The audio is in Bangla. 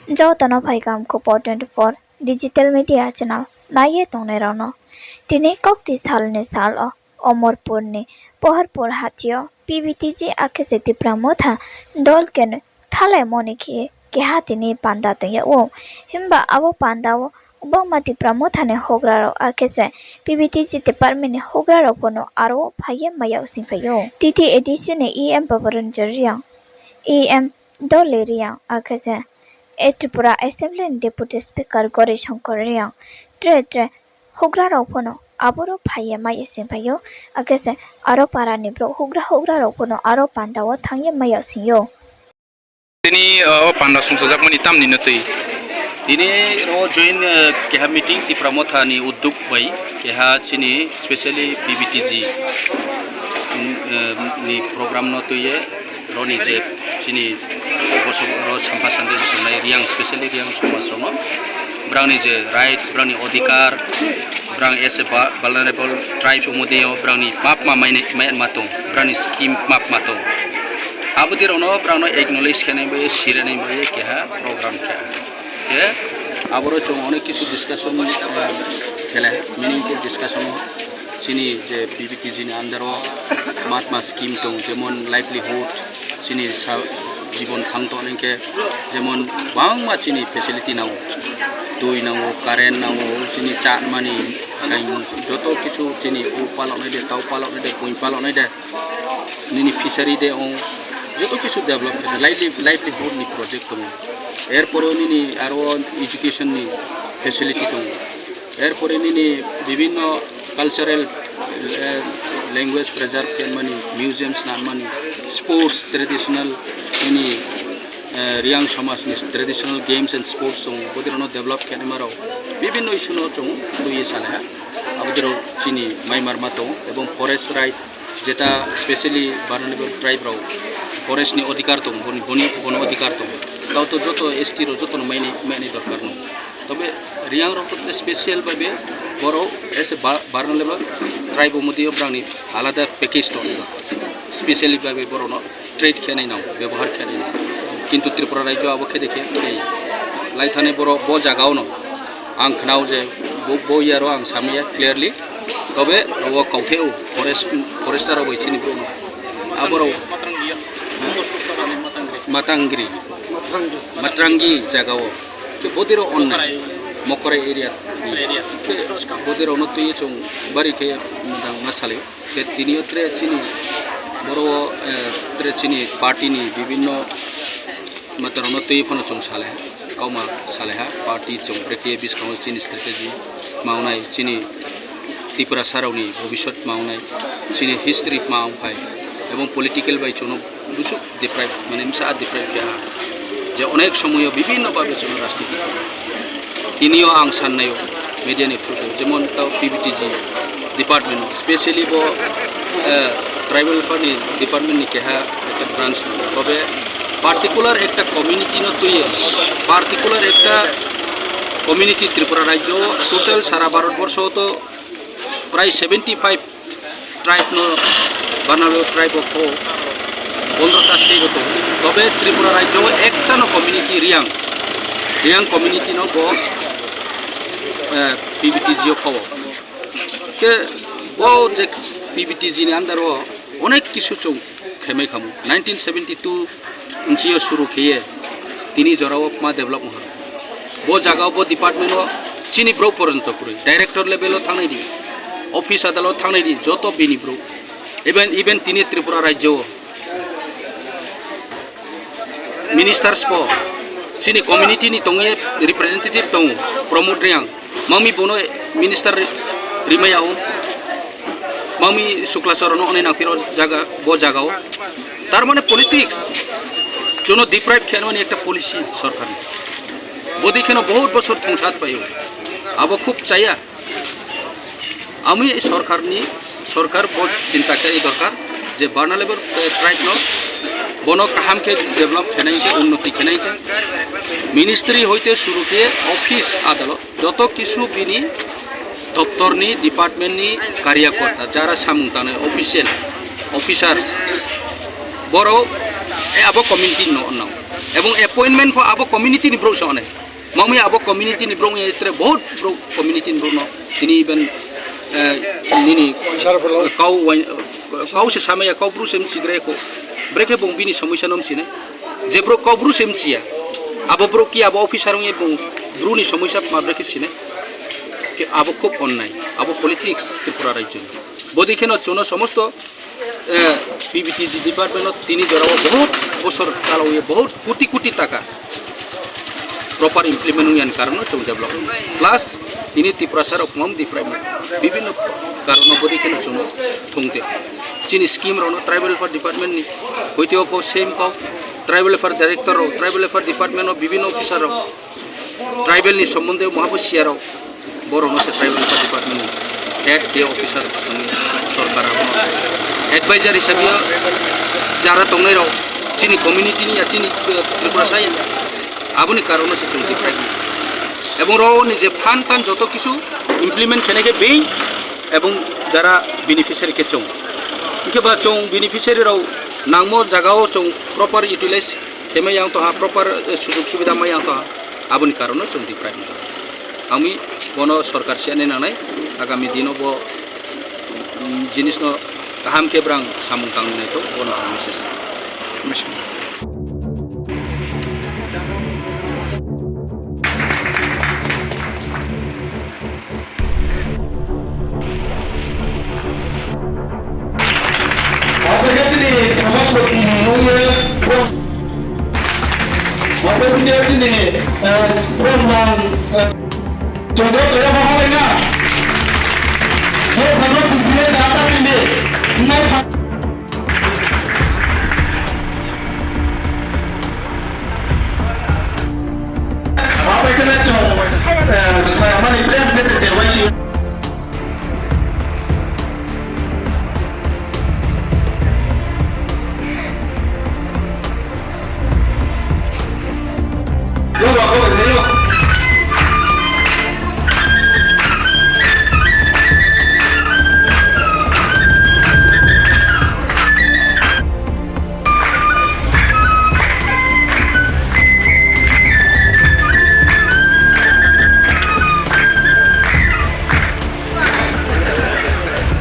Jawtano phaikam ko potent for digital media channel naiye tongne rano. Tini kokti salne sal o Omorpur ni Poharpur hatio PBTG akeseti pramotha dol ken thale moniki ke hatini panda to ya o himba abo panda o ubamati pramothane hograro akese PBTG department ni hograro pono aro phaye maya singfayo titi edition em paparan jariya em doleria akese Tripura Assembly Deputy Speaker Gori Shankariya tre hograro pono aboro phaye maya singfayo akese aro para nibro hograro pono aro panda o thangye maya singyo Ini panda sungsajak mani tam ni natui. Ini ro join keha meeting ti pramotha ni udduk bai keha chini specially PBTG ni program no tuye ro ni je chini ro sampasan de sunai riang specially riang somasono brang ni je rights brang ni odhikar brang as a vulnerable tribe umudeo brang ni map ma mai matung brang ni scheme map matung Abudir ono prano acknowledge kene boye sirene boye keha program kya ke aboro chong onek kisu discussion khela hai meaningful discussion chini je PBTG ni andaro matma scheme tong jemon livelihood chini জীবন থাংতো অনেকে যেমন বাংমা চিনি ফেসিলিটি নাও দুই নাও কারেন্ট নাও চিনি চাট মানি যত কিছু চিনি ও পালন দে তাও পালন দে বই পালন দে নিনি ফিশারি দে ও যত কিছু ডেভেলপ লাইভলিহুড নি প্রজেক্ট দङ এরপরেও নিনি আরো এডুকেশন নি ফেসিলিটি দङ এরপরে নিনি বিভিন্ন কালচারাল ল্যাঙ্গুয়েজ প্রেজার্ভ খানমানি মিউজিয়ামস নামানি স্পোর্টস ট্রেডিশনাল নিনি রিয়াং সমাজ নি ট্রেডিশনাল গেমস এন্ড স্পোর্টস দङ বদিরনো ডেভেলপ খানমারাও বিভিন্ন ইস্যু নো দङ দুই সালে আবদিরো চিনি মাইমারমা দङ এবং ফরেস্ট রাইট যেটা স্পেশালি ভালনারেবল ট্রাইব রাও ফরেস্ট নি অধিকার দङ বন অধিকার দङ তাও তো যত এসটি র যত মাইনি দরকার ন তবে রিয়াং রাও তো স্পেশাল ভাবে বড় এসে ভালনারেবল ট্রাইব মধ্যে ব্রাংনি আলাদা প্যাকেজ দङ স্পেশালি ভাবে বড় ন ট্রেড খেনাই নাও ব্যবহার খেনাই নাও কিন্তু ত্রিপুরা রাজ্য আবকে দেখে এই লাইথানে বড় ব জায়গাও ন আং খনাও যে ব ইয়ারো আং সামিয়া ক্লিয়ারলি তবে রব কাউথেও ফরেস্টার বইছিনি ব্রনো আবরো মাতরাঙ্গি জায়গাও কে বদিরো অন্য মকরে এরিয়া কে বদিরো নতুই চং বাড়ি কে মদাং মাসালে কে তিনিও ত্রে চিনি বড় ত্রে চিনি পার্টি নি বিভিন্ন মাতর নতুই ফনো চং সালে কাউমা সালেহা পার্টি চং ব্রেকে বিসকাউ চিনি স্ট্র্যাটেজি মাউনাই চিনি ত্রিপুরা সারাউনি ভবিষ্যৎ মাউনাই চিনি হিস্ট্রি মাউফাই এবং পলিটিক্যাল বাই চনো দুসু ডিপ্রাইভ মানে মিসা ডিপ্রাইভ কে যে অনেক সময় বিভিন্নভাবে চনো রাজনীতি তিনিও আং সান্নায় মিডিয়ানি থ্রুতে যেমন তাও PBTG ডিপার্টমেন্ট স্পেশালি ব ট্রাইবাল ফানি ডিপার্টমেন্ট নি কেহা একটা ব্রাঞ্চ তবে পার্টিকুলার একটা কমিউনিটি ন তুই পার্টিকুলার একটা কমিউনিটি ত্রিপুরা রাজ্য টোটাল সারা ভারতবর্ষ তো প্রায় 75 ট্রাইব নো ভালনারেবল ট্রাইব অফ 15টা স্টেট হতো তবে ত্রিপুরা রাজ্য একটা ন কমিউনিটি রিয়াং কমিউনিটি ন ব PBTG খাও কে ও যে PBTG নি আন্ডার অনেক কিছু চং খেমে খামু 1972 উনচিও শুরু খেয়ে তিনি জরাও মা ডেভেলপ হল ব জায়গাও ব ডিপার্টমেন্ট চিনি ব্রো পর্যন্ত করে ডাইরেক্টর লেভেলও থানাই দি অফিস আদালত থানাই দি যত বিনি ব্রো ইভেন তিনি ত্রিপুরা রাজ্য মিনিস্টার্স প চিনি কমিউনিটি নি তঙে রিপ্রেজেন্টেটিভ দङ প্রমোট রিয়াং মামি বনো মিনিস্টার রিমায়াও মামি শুক্লাচরণ অনেক নাফির জায়গা ব জায়গাও তার মানে পলিটিক্স জন্য ডিপ্রাইভ খেয়ানো একটা পলিসি সরকার বদি খেন বহুত বছর থংসাত পাইও আবো খুব চাইয়া আমি সরকার বহুত চিন্তা করি দরকার যে ভালনারেবল ট্রাইব ন বন কাহামকে ডেভেলপ খেনাইকে উন্নতি খেনাইকে মিনিস্ট্রি হইতে শুরু কে অফিস আদালত যত কিছু বিনি দপ্তরনি ডিপার্টমেন্টনি কার্যকর্তা যারা সামুংতানে অফিসিয়াল অফিসার্স বড় আবো কমিউনিটি ন এবং এপয়েন্টমেন্ট ফর আবো community ni bro sone mami abo community ni bro etre bahut bro community ni bro no tini even nini kau se samaya kau bro sem sigre ko breke bong bini samoisa nom chine je bro kau bro sem sia abo bro ki abo officer ngi bong bro ni samoisa ma breke chine ke abo খুব অন্যায় abo politics ত্রিপুরা রাজ্য বদিখেন চুনো সমস্ত পিবিটিজি ডিপার্টমেন্ট তিনি জড়াও বহুত বছর চালাও বহুত কোটি কোটি টাকা প্রপার ইমপ্লিমেন্ট ইয়ান কারণ চৌ ডেভেলপমেন্ট প্লাস তিনি ত্রিপ্রাসার অপমম ডিপ্রাইমেন্ট বিভিন্ন কারণ বদিখেন চুনো থংতে চিনি স্কিম রনো ট্রাইবেল ফর ডিপার্টমেন্ট নি হইতেও কো সেম কো tribal for director tribal for department বিভিন্ন অফিসার ট্রাইবেল নি সম্বন্ধে মহাবশিয়ার বড় নসে ট্রাইবেল ফর ডিপার্টমেন্ট হেড কে অফিসার সঙ্গে সরকার এডভাইজার হিসাবে যারা তংনাই রাও চিনি কমিউনিটি নি চিনি ত্রিপুরা সাই আবনি কারণে সে চলতি প্রায় এবং র নিজে ফান টান যত কিছু ইমপ্লিমেন্ট খেনেকে বেই এবং যারা বেনিফিশিয়ারি কে চং ইনকে বা চং বেনিফিশিয়ারি রাও নাংমো জায়গাও চং প্রপার ইউটিলাইজ খেমে yang তো প্রপার সুযোগ সুবিধা মাই yang তো আবনি কারণে চলতি প্রায় আমি কোনো সরকার সেনে নানাই আগামী দিনও ব জিনিস ন গাহাম কেব্রাং সামুং তাংনাই তো বনো message mission Contoh kerja mahal ini, kalau kalau tujuh data ini, apa kena